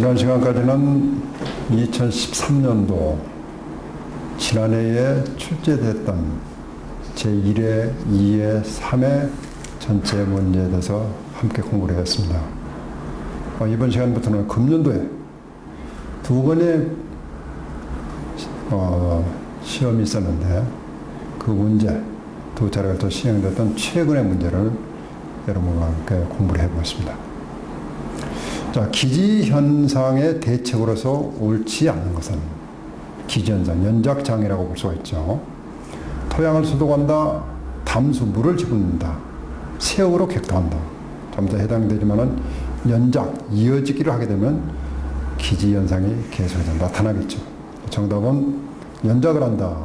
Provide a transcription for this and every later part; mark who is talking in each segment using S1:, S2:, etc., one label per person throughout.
S1: 이번 시간까지는 2013년도 지난해에 출제됐던 제1회, 2회, 3회 전체 문제에 대해서 함께 공부를 했습니다. 이번 시간부터는 금년도에 두 번의 시험이 있었는데 그 문제, 두 차례가 또 시행됐던 최근의 문제를 여러분과 함께 공부를 해보겠습니다. 자, 기지현상의 대책으로서 옳지 않는 것은 기지현상, 연작장애라고 볼 수가 있죠. 토양을 수독한다, 담수, 물을 집어넣는다, 세우로 객도한다. 전부 다 해당되지만은 연작, 이어지기를 하게 되면 기지현상이 계속해서 나타나겠죠. 정답은 연작을 한다.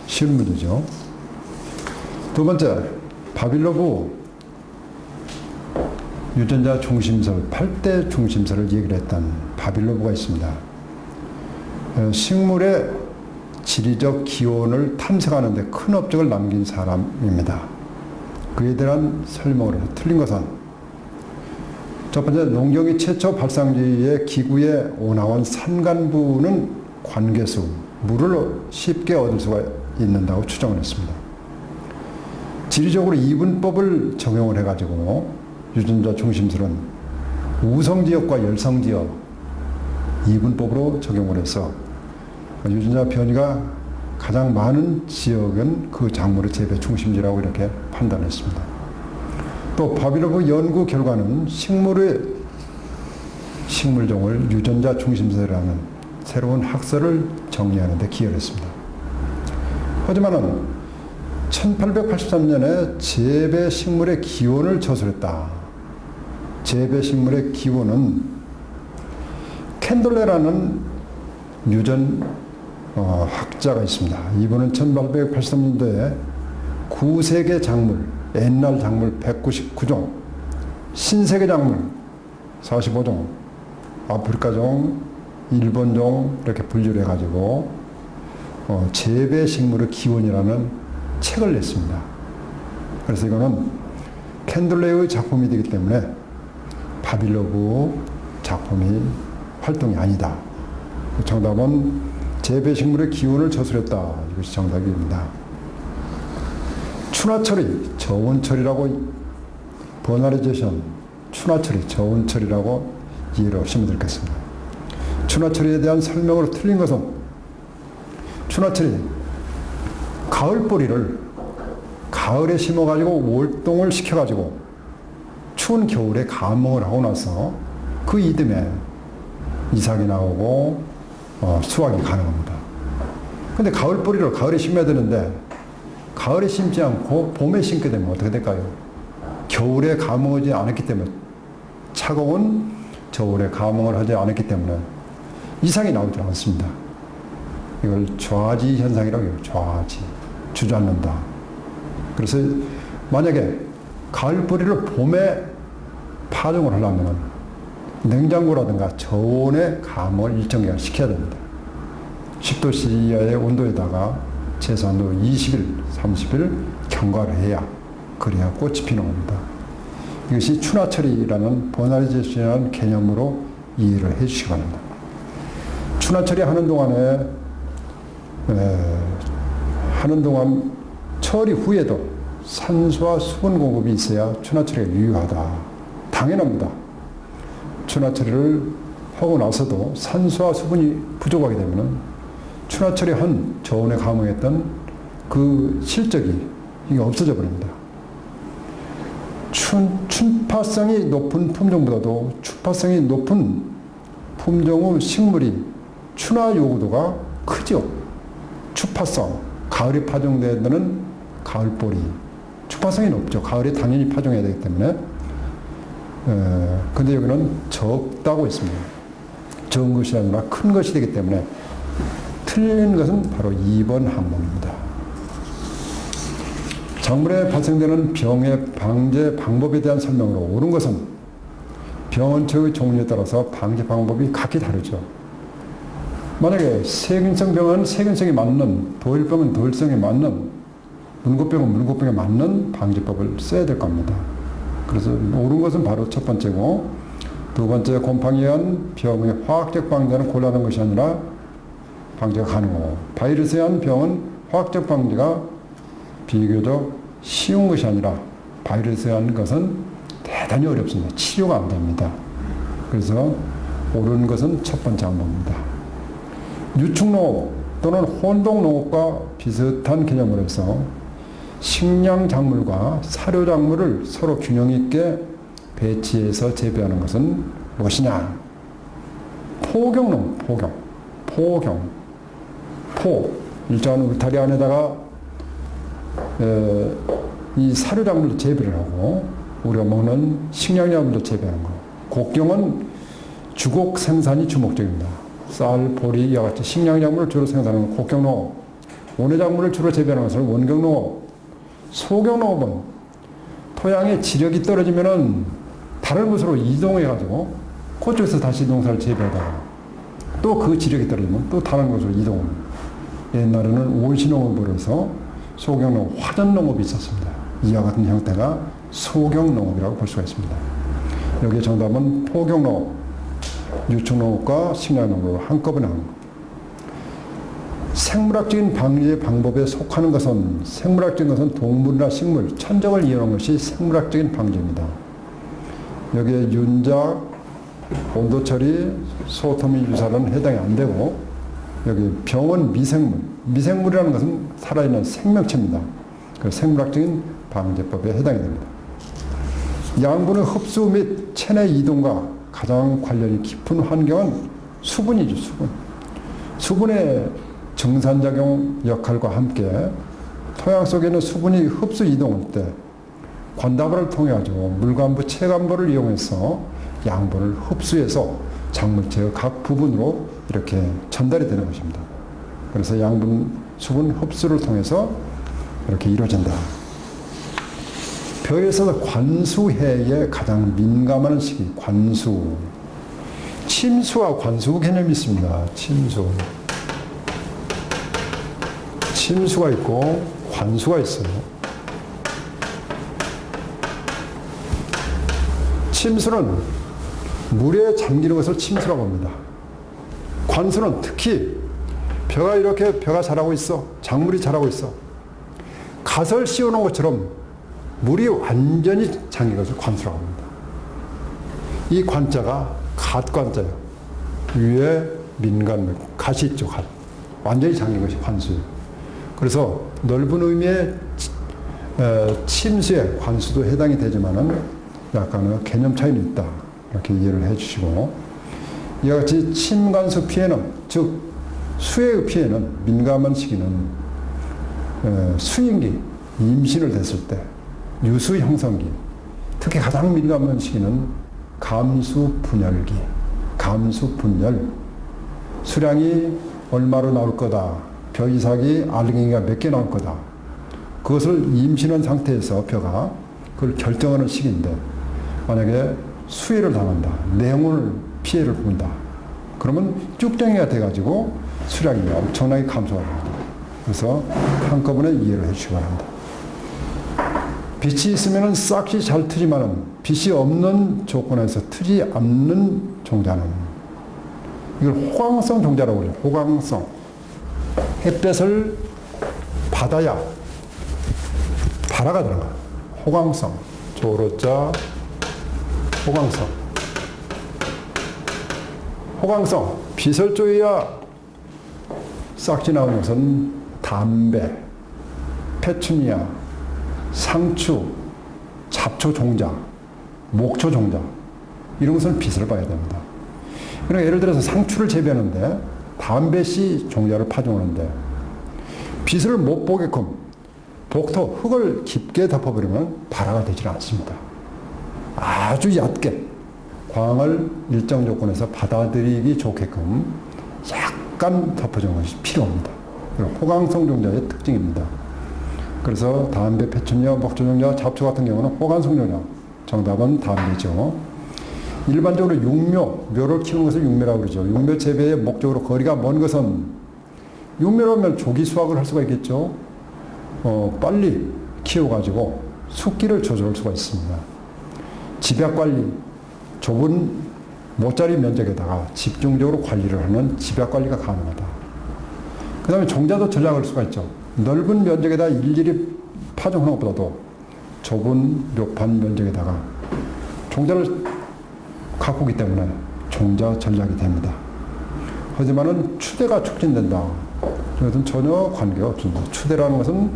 S1: 쉬운 문제죠. 두 번째, 바빌로브 유전자 중심설, 8대 중심설을 얘기를 했던 바빌로브가 있습니다. 식물의 지리적 기원을 탐색하는 데 큰 업적을 남긴 사람입니다. 그에 대한 설명으로 틀린 것은 첫 번째, 농경이 최초 발상지의 기구의 온화한 산간부는 관계수, 물을 쉽게 얻을 수가 있는다고 추정을 했습니다. 지리적으로 이분법을 적용을 해가지고 유전자 중심설은 우성지역과 열성지역 이분법으로 적용을 해서 유전자 변이가 가장 많은 지역은 그 작물의 재배 중심지라고 이렇게 판단했습니다. 또 바빌로브 연구 결과는 식물종을 유전자 중심설이라는 새로운 학설을 정리하는 데 기여를 했습니다. 하지만은 1883년에 재배 식물의 기원을 저술했다. 재배 식물의 기원은 캔돌레라는 유전 학자가 있습니다. 이분은 1883년도에 9세계 작물, 옛날 작물 199종, 신세계 작물 45종, 아프리카종, 일본종 이렇게 분류를 해가지고 재배 식물의 기원이라는 책을 냈습니다. 그래서 이거는 캔돌레의 작품이 되기 때문에 바빌로브 작품이 활동이 아니다. 정답은 재배식물의 기원을 저술했다. 이것이 정답입니다. 추나처리, 저온처리라고 버나리제이션, 추나처리, 저온처리라고 이해를 하시면 되겠습니다. 추나처리에 대한 설명으로 틀린 것은 추나처리, 가을뿌리를 가을에 심어가지고 월동을 시켜가지고 추운 겨울에 감목을 하고 나서 그 이듬해 이삭이 나오고 수확이 가능합니다. 근데 가을뿌리를 가을에 심어야 되는데 가을에 심지 않고 봄에 심게 되면 어떻게 될까요? 겨울에 감목하지 않았기 때문에 차가운 겨울에 감목을 하지 않았기 때문에 이삭이 나오지 않습니다. 이걸 좌지 현상이라고 해요. 좌지. 주저앉는다. 그래서 만약에 가을뿌리를 봄에 파종을 하려면 냉장고라든가 저온에 감을 일정 기간 시켜야 됩니다. 10도 이하의 온도에다가 최소한도 20일, 30일 경과를 해야 그래야 꽃이 피는 겁니다. 이것이 추나처리라는 버나리제이션이라는 개념으로 이해를 해 주시기 바랍니다. 추나처리 하는 동안 처리 후에도 산소와 수분 공급이 있어야 추나처리가 유효하다. 당연합니다. 추나처리를 하고 나서도 산소와 수분이 부족하게 되면 추나처리한 저온에 감응했던 그 실적이 이게 없어져 버립니다. 춘파성이 높은 품종보다도 추파성이 높은 품종의 식물이 추나 요구도가 크죠. 추파성, 가을에 파종되는 가을보리, 추파성이 높죠. 가을에 당연히 파종해야 되기 때문에. 근데 여기는 적다고 있습니다. 적은 것이 아니라 큰 것이 되기 때문에 틀린 것은 바로 2번 항목입니다. 작물에 발생되는 병의 방제 방법에 대한 설명으로 옳은 것은 병원체의 종류에 따라서 방제 방법이 각기 다르죠. 만약에 세균성 병은 세균성이 맞는, 도일병은 도일성이 맞는, 문고병은 문고병에 맞는 방지법을 써야 될 겁니다. 그래서 옳은 것은 바로 첫 번째고 두 번째, 곰팡이에 의한 병의 화학적 방제는 곤란한 것이 아니라 방제가 가능하고, 바이러스에 의한 병은 화학적 방제가 비교적 쉬운 것이 아니라 바이러스에 의한 것은 대단히 어렵습니다. 치료가 안 됩니다. 그래서 옳은 것은 첫 번째 항목입니다. 유축농업 또는 혼동농업과 비슷한 개념으로 해서 식량작물과 사료작물을 서로 균형 있게 배치해서 재배하는 것은 무엇이냐? 포경농, 일정한 울타리 안에다가 이 사료작물도 재배를 하고 우리가 먹는 식량작물도 재배하는 거. 곡경은 주곡 생산이 주목적입니다. 쌀, 보리, 이와 같이 식량작물을 주로 생산하는 곡경농업, 원예작물을 주로 재배하는 것을 원경농업, 소경농업은 토양의 지력이 떨어지면은 다른 곳으로 이동해가지고 그쪽에서 다시 농사를 재배하다가 또 그 지력이 떨어지면 또 다른 곳으로 이동합니다. 옛날에는 원시농업으로 해서 소경농업, 화전농업이 있었습니다. 이와 같은 형태가 소경농업이라고 볼 수가 있습니다. 여기에 정답은 포경농업, 유축농업과 식량농업을 한꺼번에 하는 것. 생물학적인 방제 방법에 속하는 것은, 생물학적인 것은 동물이나 식물, 천적을 이용한 것이 생물학적인 방제입니다. 여기에 윤작, 온도 처리, 소토미 유사는 해당이 안 되고, 여기 병은 미생물, 미생물이라는 것은 살아있는 생명체입니다. 그 생물학적인 방제법에 해당이 됩니다. 양분의 흡수 및 체내 이동과 가장 관련이 깊은 환경은 수분이죠, 수분. 수분의 정산작용 역할과 함께 토양 속에 있는 수분이 흡수 이동할 때 관다발을 통해 가지고 물관부, 체관부를 이용해서 양분을 흡수해서 작물체의 각 부분으로 이렇게 전달이 되는 것입니다. 그래서 양분, 수분 흡수를 통해서 이렇게 이루어진다. 벼에 있어서 관수해에 가장 민감한 시기, 관수. 침수와 관수 개념이 있습니다. 침수가 있고 관수가 있어요. 침수는 물에 잠기는 것을 침수라고 합니다. 관수는 특히 벼가 이렇게 벼가 자라고 있어. 작물이 자라고 있어. 갓을 씌워놓은 것처럼 물이 완전히 잠긴 것을 관수라고 합니다. 이 관자가 갓관자예요. 위에 민간물, 갓이 있죠, 갓. 완전히 잠긴 것이 관수예요. 그래서 넓은 의미의 침수에 관수도 해당이 되지만은 약간의 개념 차이는 있다. 이렇게 이해를 해 주시고, 이와 같이 침관수 피해는, 즉 수해의 피해는 민감한 시기는 수인기, 임신을 됐을 때, 유수 형성기, 특히 가장 민감한 시기는 감수분열기, 감수분열, 수량이 얼마로 나올 거다, 벼 이삭이 알갱이가 몇 개 나올 거다, 그것을 임신한 상태에서 벼가 그걸 결정하는 시기인데, 만약에 수해를 당한다, 냉온을 피해를 본다, 그러면 쭉정이가 돼가지고 수량이 엄청나게 감소가 됩니다. 그래서 한꺼번에 이해를 해주시기 바랍니다. 빛이 있으면 싹이 잘 트지만은 빛이 없는 조건에서 트지 않는 종자는, 이걸 호강성 종자라고 그래요. 호강성. 햇볕을 받아야 발화가 들어가요. 호강성. 조로자, 호강성. 호강성. 빛을 쬐야 싹지 나오는 것은 담배, 페추니아, 상추, 잡초 종자, 목초 종자, 이런 것은 빛을 봐야 됩니다. 그러니까 예를 들어서 상추를 재배하는데 담배씨 종자를 파종하는데 빛을 못 보게끔 복토, 흙을 깊게 덮어버리면 발화가 되지 않습니다. 아주 얕게 광을 일정 조건에서 받아들이기 좋게끔 약간 덮어주는 것이 필요합니다. 호강성 종자의 특징입니다. 그래서 담배, 페추니아, 목조 종자, 잡초 같은 경우는 호강성 종자. 정답은 담배죠. 일반적으로 육묘, 묘를 키우는 것을 육묘라고 그러죠. 육묘 재배의 목적으로 거리가 먼 것은, 육묘라면 조기 수확을 할 수가 있겠죠. 빨리 키워가지고 숙기를 조절할 수가 있습니다. 집약 관리, 좁은 모짜리 면적에다가 집중적으로 관리를 하는 집약 관리가 가능하다. 그 다음에 종자도 전략할 수가 있죠. 넓은 면적에다 일일이 파종하는 것보다도 좁은 묘판 면적에다가 종자를 갖고 오기 때문에 종자 전략이 됩니다. 하지만은 추대가 촉진된다. 이것은 전혀 관계가 없습니다. 추대라는 것은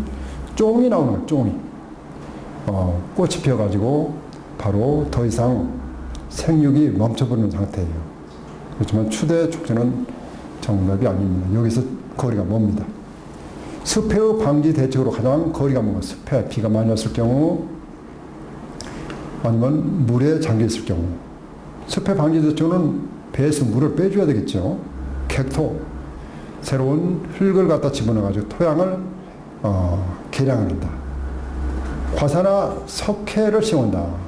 S1: 쫑이 나오는 거예요. 쫑이. 꽃이 피어가지고 바로 더 이상 생육이 멈춰버리는 상태예요. 그렇지만 추대 촉진은 정답이 아닙니다. 여기서 거리가 멉니다. 습해의 방지 대책으로 가장 거리가 먼 건 습해, 비가 많이 왔을 경우 아니면 물에 잠겨 있을 경우. 습해 방지 대책은 배에서 물을 빼줘야 되겠죠. 객토, 새로운 흙을 갖다 집어넣어가지고 토양을 개량한다. 화사나 석회를 심은다.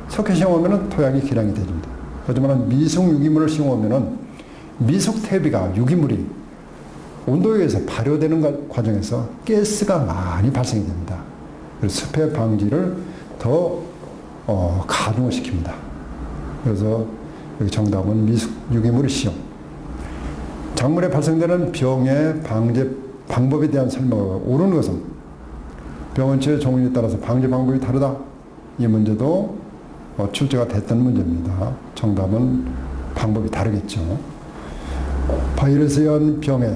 S1: 석회 심으면 토양이 개량이 됩니다. 하지만 미숙 유기물을 심으면 미숙 퇴비가 유기물이 온도에 의해서 발효되는 과정에서 가스가 많이 발생이 됩니다. 그래서 습해 방지를 더 가중을 시킵니다. 그래서 여기 정답은 미숙 유기물의 시용. 작물에 발생되는 병의 방제 방법에 대한 설명을 옳은 것은 병원체의 종류에 따라서 방제 방법이 다르다. 이 문제도 출제가 됐던 문제입니다. 정답은 방법이 다르겠죠. 바이러스에 의한 병에,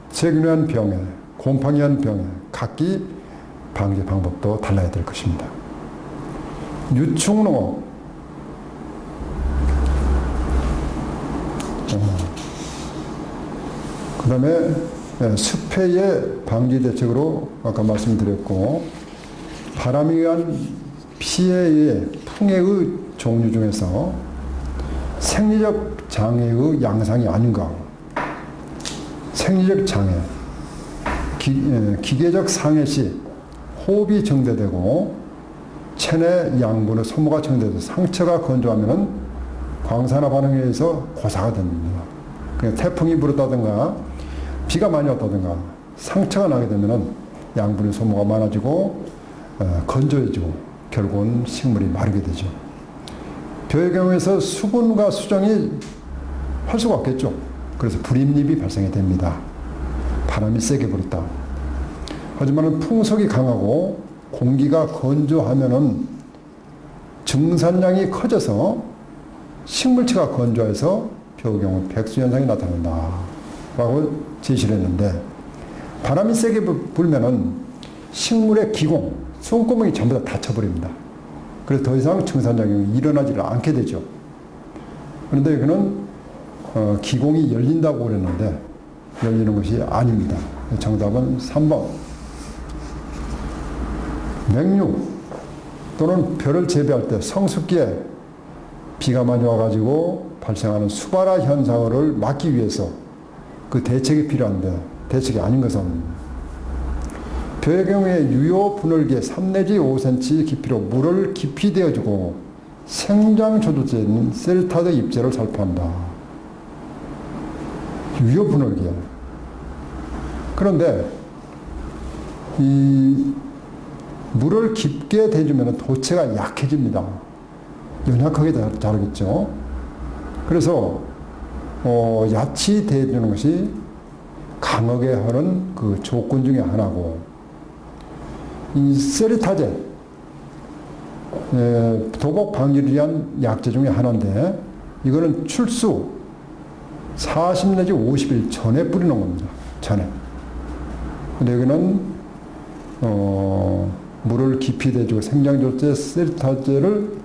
S1: 세균에 의한 병에, 곰팡이에 의한 병에 각기 방제 방법도 달라야 될 것입니다. 유충농업. 그 다음에 습해의 방지 대책으로 아까 말씀드렸고, 바람에 의한 피해의 풍해의 종류 중에서 생리적 장애의 양상이 아닌가. 생리적 장애, 기계적 상해 시 호흡이 정대되고 체내 양분의 소모가 정대돼서 상처가 건조하면 광산화 반응에 의해서 고사가 됩니다. 태풍이 불었다든가 비가 많이 왔다든가 상처가 나게 되면 양분의 소모가 많아지고 건조해지고 결국은 식물이 마르게 되죠. 벼의 경우에서 수분과 수정이 할 수가 없겠죠. 그래서 불임립이 발생이 됩니다. 바람이 세게 불었다. 하지만 풍속이 강하고 공기가 건조하면은 증산량이 커져서 식물체가 건조해서 벼의 경우 백수현상이 나타난다 라고 제시를 했는데, 바람이 세게 불면은 식물의 기공, 손구멍이 전부 다 닫혀버립니다. 그래서 더 이상 증산작용이 일어나지를 않게 되죠. 그런데 여기는 기공이 열린다고 그랬는데 열리는 것이 아닙니다. 정답은 3번. 맹류 또는 벼를 재배할 때 성숙기에 비가 많이 와가지고 발생하는 수발화 현상을 막기 위해서 그 대책이 필요한데 대책이 아닌 것은, 벼의 경우에 유효 분할기에 3 내지 5cm 깊이로 물을 깊이 대어주고 생장 조절제인 셀타드 잎제를 살포한다. 유효 분할기에. 그런데 이 물을 깊게 대주면 도체가 약해집니다. 연약하게 자라겠죠. 그래서 얕이 대주는 것이 강하게 하는 그 조건 중에 하나고, 이 세리타제, 도곡 방지를 위한 약제 중에 하나인데 이거는 출수 40 내지 50일 전에 뿌리는 겁니다. 전에. 근데 여기는 물을 깊이 대주고 생장조제 세리타제를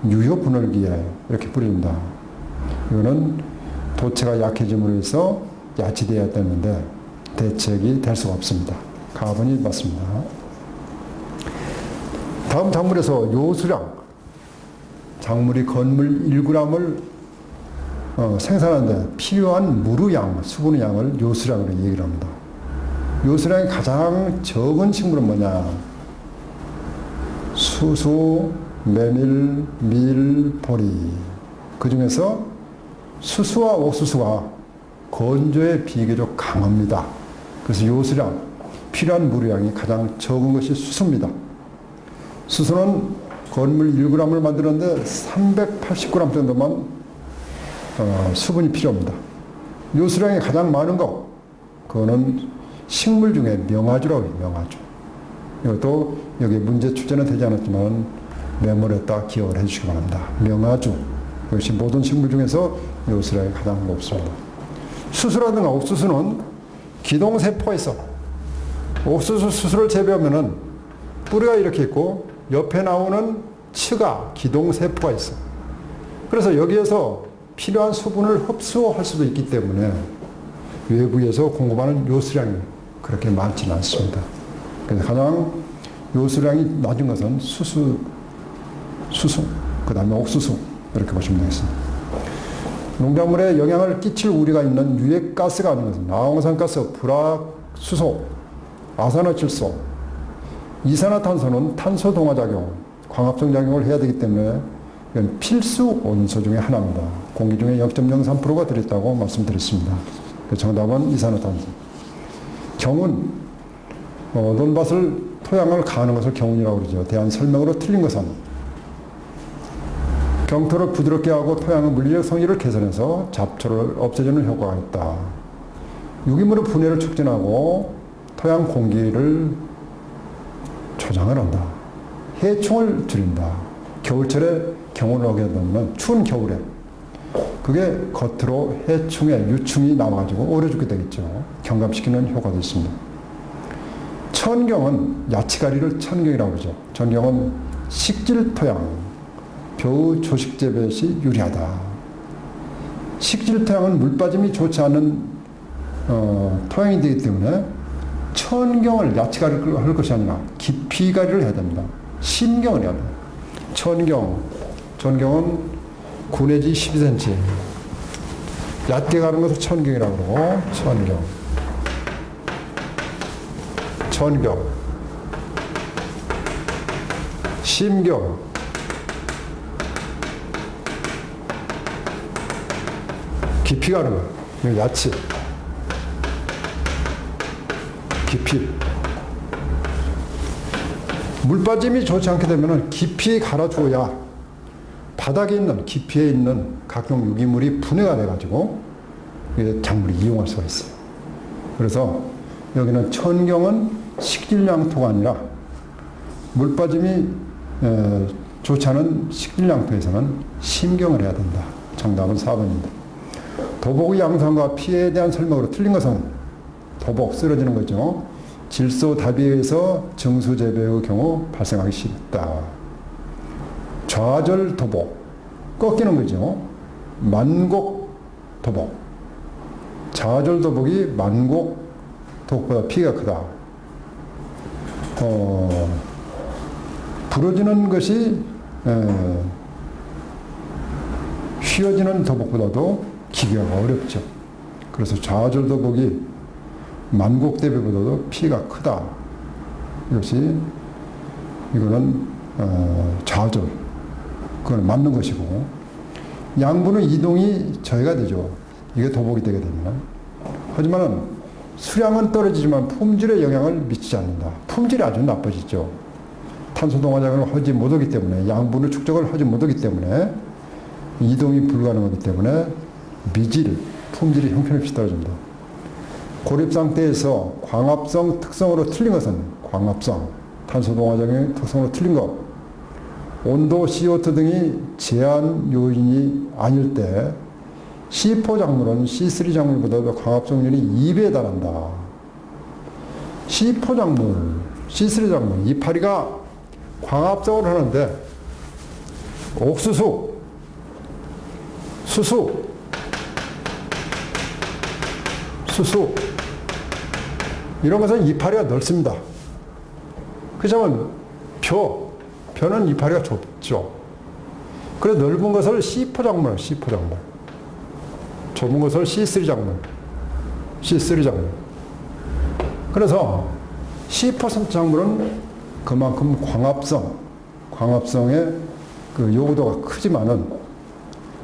S1: 유효 분할기에 이렇게 뿌린다. 이거는 도체가 약해짐으로 해서 야치되어야 되는데 대책이 될 수가 없습니다. 가번이 맞습니다. 다음 작물에서 요수량, 작물이 건물 1g을 생산하는데 필요한 물의 양, 수분의 양을 요수량으로 얘기를 합니다. 요수량이 가장 적은 식물은 뭐냐? 수수, 메밀, 밀, 보리. 그 중에서 수수와 옥수수가 건조에 비교적 강합니다. 그래서 요수량, 필요한 물의 양이 가장 적은 것이 수수입니다. 수수는 건물 1g을 만드는데 380g 정도만 수분이 필요합니다. 요수량이 가장 많은 거, 그거는 식물 중에 명화주라고 해요. 명화주. 이것도 여기 문제 출제는 되지 않았지만 메모리에다 기억을 해주시기 바랍니다. 명화주. 이것이 모든 식물 중에서 요수량이 가장 높습니다. 수수라든가 옥수수는 기동세포가 있어. 옥수수 수수를 재배하면은 뿌리가 이렇게 있고 옆에 나오는 치가 기동세포가 있어. 그래서 여기에서 필요한 수분을 흡수할 수도 있기 때문에 외부에서 공급하는 요수량이 그렇게 많지는 않습니다. 그래서 가장 요수량이 낮은 것은 수수, 그 다음에 옥수수 이렇게 보시면 되겠습니다. 농작물에 영향을 끼칠 우려가 있는 유해가스가 아닌 것은 나홍산가스, 불화수소, 아산화질소, 이산화탄소는 탄소 동화작용, 광합성 작용을 해야 되기 때문에 이건 필수 원소 중에 하나입니다. 공기 중에 0.03%가 들어있다고 말씀드렸습니다. 그 정답은 이산화탄소. 경운, 논밭을 토양을 가하는 것을 경운이라고 그러죠. 대한 설명으로 틀린 것은 경토를 부드럽게 하고 토양의 물리적 성질을 개선해서 잡초를 없애주는 효과가 있다. 유기물의 분해를 촉진하고 토양 공기를 조장을 한다. 해충을 줄인다. 겨울철에 경운을 하게 되면 추운 겨울에 그게 겉으로 해충의 유충이 나와가지고 오래 죽게 되겠죠. 경감시키는 효과도 있습니다. 천경은 야채가리를 천경이라고 그러죠. 천경은 식질 토양, 겨우 조식 재배 시 유리하다. 식질 토양은 물빠짐이 좋지 않은 토양이 되기 때문에 천경을 야채가리를 할 것이 아니라 깊이가리를 해야 됩니다. 심경을 해야 됩니다. 전경은 9 내지 12cm. 얕게 가는 것을 천경이라고 그러고, 천경. 심경. 깊이 가는 거. 이거 야채. 깊이. 물빠짐이 좋지 않게 되면 깊이 갈아주어야 바닥에 있는 깊이에 있는 각종 유기물이 분해가 돼가지고 작물이 이용할 수가 있어요. 그래서 여기는 천경은 식질양토가 아니라 물빠짐이 좋지 않은 식질양토에서는 심경을 해야 된다. 정답은 4번입니다. 도복의 양상과 피해에 대한 설명으로 틀린 것은 도복, 쓰러지는 거죠. 질소 다비에서 정수 재배의 경우 발생하기 쉽다. 좌절 도복, 꺾이는 거죠. 만곡 도복. 좌절 도복이 만곡 도복보다 피해가 크다. 부러지는 것이 휘어지는 도복보다도 기계가 어렵죠. 그래서 좌절 도복이 만곡 대비보다도 피해가 크다. 이거는 좌절. 그건 맞는 것이고, 양분의 이동이 저해가 되죠. 이게 도복이 되게 되면. 하지만 수량은 떨어지지만 품질에 영향을 미치지 않는다. 품질이 아주 나빠지죠. 탄소 동화작용을 하지 못하기 때문에, 양분의 축적을 하지 못하기 때문에, 이동이 불가능하기 때문에 미질, 품질이 형편없이 떨어집니다. 고립 상태에서 광합성 특성으로 틀린 것은 광합성, 탄소 동화작용의 특성으로 틀린 것, 온도, CO2 등이 제한 요인이 아닐 때 C4 작물은 C3 작물보다도 광합성률이 2배에 달한다. C4 작물, C3 작물, 이파리가 광합성을 하는데 옥수수, 수수 이런 것은 이파리가 넓습니다. 그렇지만 벼는 이파리가 좁죠. 그래서 넓은 것을 C4 작물, 좁은 것을 C3 작물. 그래서 C% 작물은 그만큼 광합성의 그 요구도가 크지만은,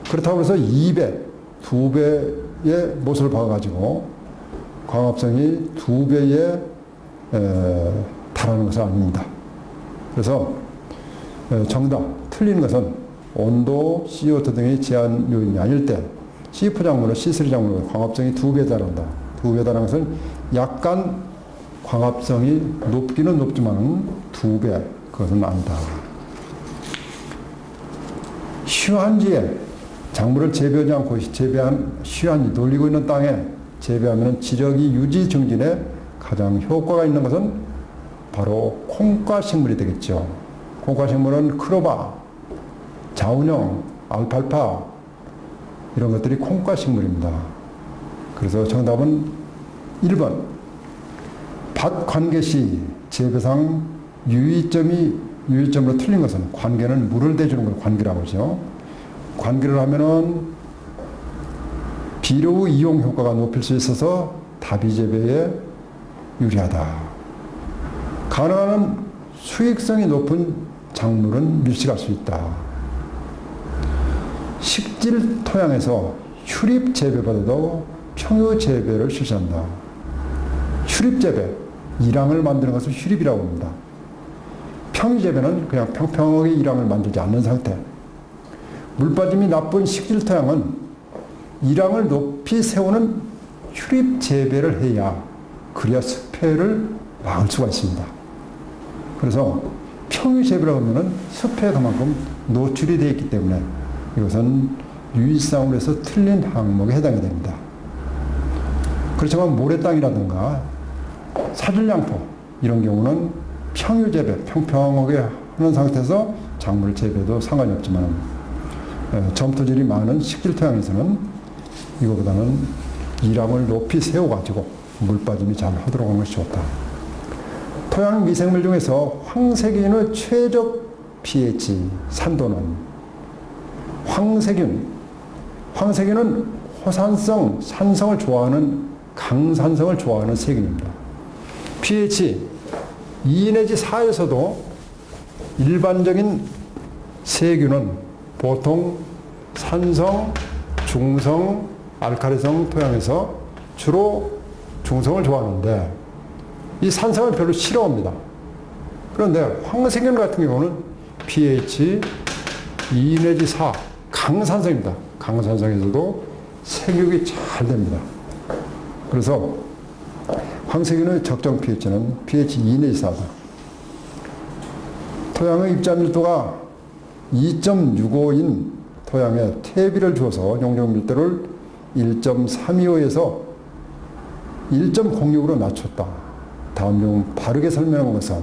S1: 그렇다고 해서 2배, 2배의 못을 봐가지고 광합성이 2배에 달하는 것은 아닙니다. 그래서 정답, 틀린 것은 온도, CO2 등의 제한 요인이 아닐 때 C4 작물은 C3 작물보다 광합성이 2배 달한다. 2배 달하는 것은 약간 광합성이 높기는 높지만 2배, 그것은 아니다. 휴한지에 작물을 재배하지 않고 재배한 휴한지, 놀리고 있는 땅에 재배하면 지력이 유지 증진에 가장 효과가 있는 것은 바로 콩과 식물이 되겠죠. 콩과 식물은 크로바, 자운형, 알팔파 이런 것들이 콩과 식물입니다. 그래서 정답은 1번. 밭 관계 시 재배상 유의점으로 틀린 것은, 관계는 물을 대주는 걸 관계라고 하죠. 관계를 하면은 비료 이용 효과가 높일 수 있어서 다비 재배에 유리하다. 가능한 수익성이 높은 작물은 밀식할 수 있다. 식질 토양에서 휴립 재배보다도 평유 재배를 실시한다. 휴립 재배, 일항을 만드는 것을 휴립이라고 합니다. 평유 재배는 그냥 평평하게 일항을 만들지 않는 상태. 물빠짐이 나쁜 식질 토양은 일항을 높이 세우는 휴립 재배를 해야, 그래야 습해를 막을 수가 있습니다. 그래서 평유 재배라고 하면은 습해에 그만큼 노출이 되어 있기 때문에 이것은 유의사항으로 해서 틀린 항목에 해당이 됩니다. 그렇지만 모래땅이라든가 사질양포 이런 경우는 평유 재배, 평평하게 하는 상태에서 작물 재배도 상관이 없지만 점토질이 많은 식질 토양에서는 이거보다는 일항을 높이 세워가지고 물빠짐이 잘 하도록 하는 것이 좋다. 토양 미생물 중에서 황색인의 최적 pH 산도는, 황색인은 호산성, 산성을 좋아하는, 강산성을 좋아하는 세균입니다. pH 2 내지 4에서도 일반적인 세균은 보통 산성, 중성, 알칼리성 토양에서 주로 중성을 좋아하는데 이 산성을 별로 싫어합니다. 그런데 황색균 같은 경우는 pH 2 내지 4, 강산성입니다. 강산성에서도 생육이 잘 됩니다. 그래서 황색균의 적정 pH는 pH 2 내지 4다. 토양의 입자 밀도가 2.65인 토양에 퇴비를 주어서 용적 밀도를 1.325에서 1.06으로 낮췄다. 다음 중 바르게 설명한 것은,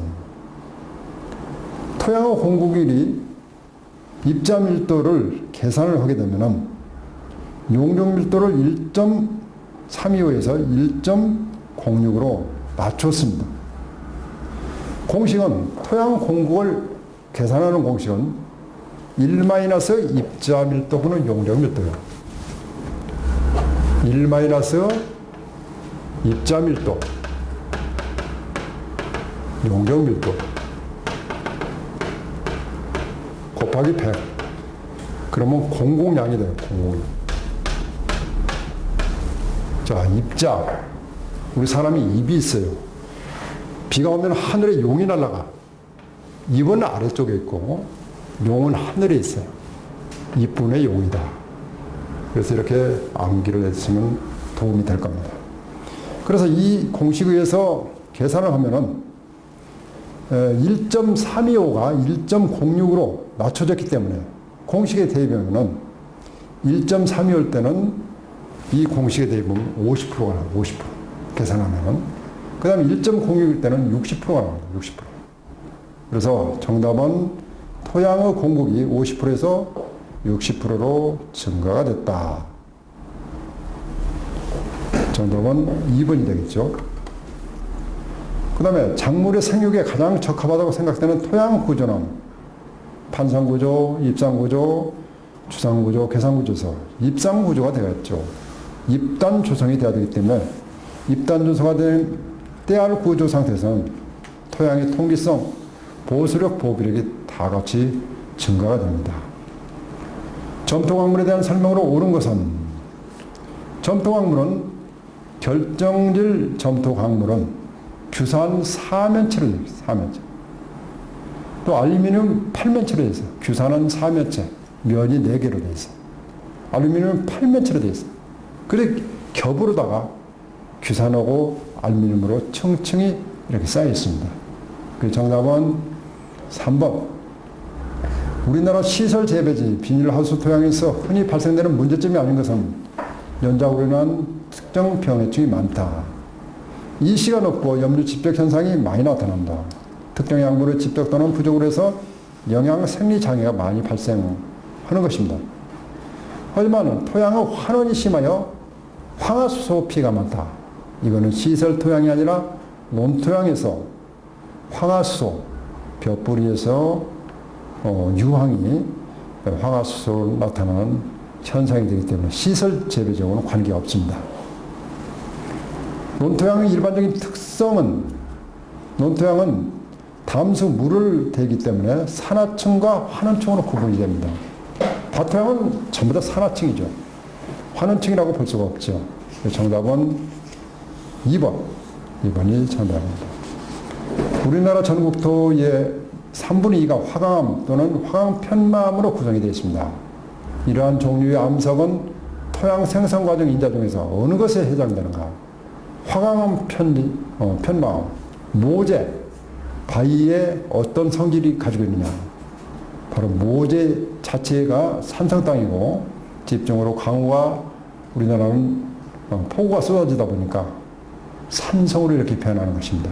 S1: 토양의 공급률이 입자 밀도를 계산을 하게 되면 용적 밀도를 1.325에서 1.06으로 낮췄습니다. 공식은, 토양 공급을 계산하는 공식은 1 입자 밀도분은 용적 밀도예요. 1 입자 밀도, 용적 밀도 곱하기 100. 그러면 공공량이 돼요. 공공량. 자, 입자. 우리 사람이 입이 있어요. 비가 오면 하늘에 용이 날아가. 입은 아래쪽에 있고 용은 하늘에 있어요. 입분의 용이다. 그래서 이렇게 암기를 했으면 도움이 될 겁니다. 그래서 이 공식에 의해서 계산을 하면은 1.325가 1.06으로 낮춰졌기 때문에 공식에 대입하면은 1.325일 때는 이 공식에 대입하면 50%가 나와요. 50% 계산하면은. 그 다음에 1.06일 때는 60%가 나와요. 60%. 그래서 정답은 토양의 공급이 50%에서 60%로 증가가 됐다. 정답은 2번이 되겠죠. 그 다음에 작물의 생육에 가장 적합하다고 생각되는 토양 구조는 판상구조, 입상구조, 주상구조, 계상구조에서 입상구조가 되겠죠. 입단 조성이 되어야 되기 때문에 입단 조성화 된 때알 구조 상태에서는 토양의 통기성, 보수력, 보비력이 다 같이 증가가 됩니다. 점토광물에 대한 설명으로 옳은 것은, 점토광물은 결정질 점토광물은 규산 4면체를, 4면체. 또 알루미늄 8면체로 되어 있어요. 규산은 4면체, 면이 4개로 되어 있어요. 알루미늄은 팔면체로 되어 있어요. 그래 겹으로다가 규산하고 알루미늄으로 층층이 이렇게 쌓여 있습니다. 그 정답은 3번. 우리나라 시설 재배지 비닐하우스 토양에서 흔히 발생되는 문제점이 아닌 것은 연작으로 인한 특정 병해충이 많다. 이시가 높고 염류 집적 현상이 많이 나타난다. 특정 약물의 집적 또는 부족으로 해서 영양 생리 장애가 많이 발생하는 것입니다. 하지만 토양의 환원이 심하여 황화수소 피해가 많다. 이거는 시설 토양이 아니라 논토양에서 황화수소, 벼뿌리에서 유황이 황화수소로 나타나는 현상이 되기 때문에 시설 재배적으로는 관계가 없습니다. 논토양의 일반적인 특성은 논토양은 담수 물을 대기 때문에 산화층과 환원층으로 구분이 됩니다. 밭토양은 전부 다 산화층이죠. 환원층이라고 볼 수가 없죠. 정답은 2번. 2번이 정답입니다. 우리나라 전국토의 3분의 2가 화강암 또는 화강편마암으로 구성이 되어 있습니다. 이러한 종류의 암석은 토양 생성 과정 인자 중에서 어느 것에 해당되는가? 화강암 편마암, 모재, 바위에 어떤 성질이 가지고 있느냐? 바로 모재 자체가 산성 땅이고 집중으로 강우가 우리나라는 폭우가 쏟아지다 보니까 산성으로 이렇게 변하는 것입니다.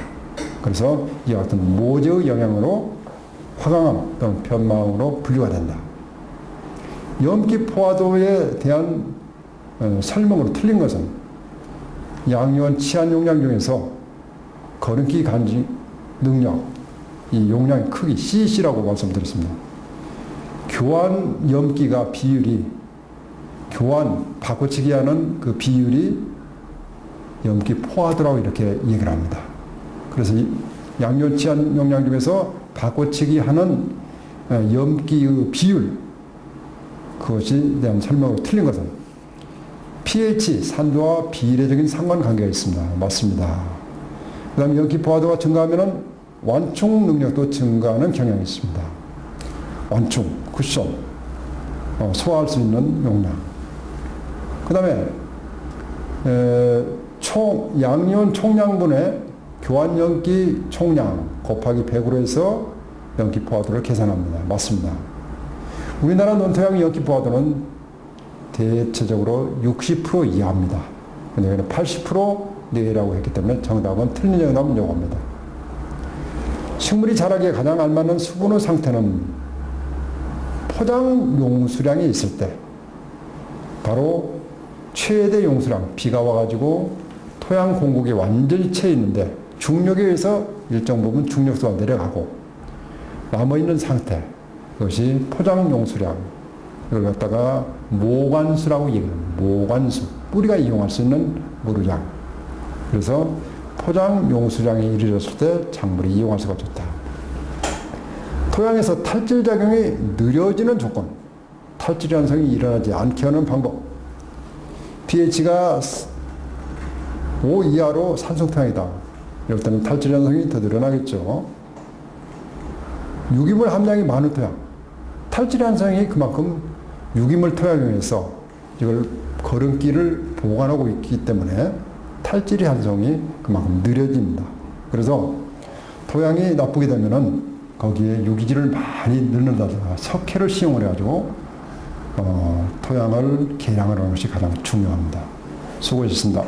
S1: 그래서 이와 같은 모재의 영향으로 화강암 또는 편마암으로 분류가 된다. 염기 포화도에 대한 설명으로 틀린 것은 양요원 치안 용량 중에서 거름기 간지 능력, 이 용량의 크기 CC라고 말씀드렸습니다. 교환 염기가 비율이 교환 바꿔치기 하는 그 비율이 염기 포화도라고 이렇게 얘기를 합니다. 그래서 양요원 치안 용량 중에서 바꿔치기 하는 염기의 비율, 그것에 대한 설명으로 틀린 것은 pH, 산도와 비례적인 상관관계가 있습니다. 맞습니다. 그 다음에 염기 포화도가 증가하면 완충 능력도 증가하는 경향이 있습니다. 완충, 쿠션, 소화할 수 있는 용량. 그 다음에 양이온 총량분의 교환 염기 총량 곱하기 100으로 해서 염기 포화도를 계산합니다. 맞습니다. 우리나라 논토양 염기 포화도는 대체적으로 60% 이하입니다. 근데 여기는 80% 내외라고 했기 때문에 정답은 틀린 정답은 요겁니다. 식물이 자라기에 가장 알맞는 수분의 상태는 포장 용수량이 있을 때 바로 최대 용수량, 비가 와가지고 토양 공국이 완전히 채 있는데 중력에 의해서 일정 부분 중력수가 내려가고 남아있는 상태, 그것이 포장 용수량, 이걸 갖다가 모관수라고 얘기합니다. 모관수, 뿌리가 이용할 수 있는 물의 양. 그래서 포장 용수량이 이루어졌을 때 작물이 이용할 수가 좋다. 토양에서 탈질 작용이 느려지는 조건, 탈질 현상이 일어나지 않게 하는 방법. pH가 5 이하로 산성토양이다. 이럴 때는 탈질 현상이 더 늘어나겠죠. 유기물 함량이 많은 토양. 탈질 현상이 그만큼 유기물 토양에서 이걸 거름기를 보관하고 있기 때문에 탈질 현상이 그만큼 느려집니다. 그래서 토양이 나쁘게 되면은 거기에 유기질을 많이 넣는다든가 석회를 시용을 해가지고 토양을 개량을 하는 것이 가장 중요합니다. 수고하셨습니다.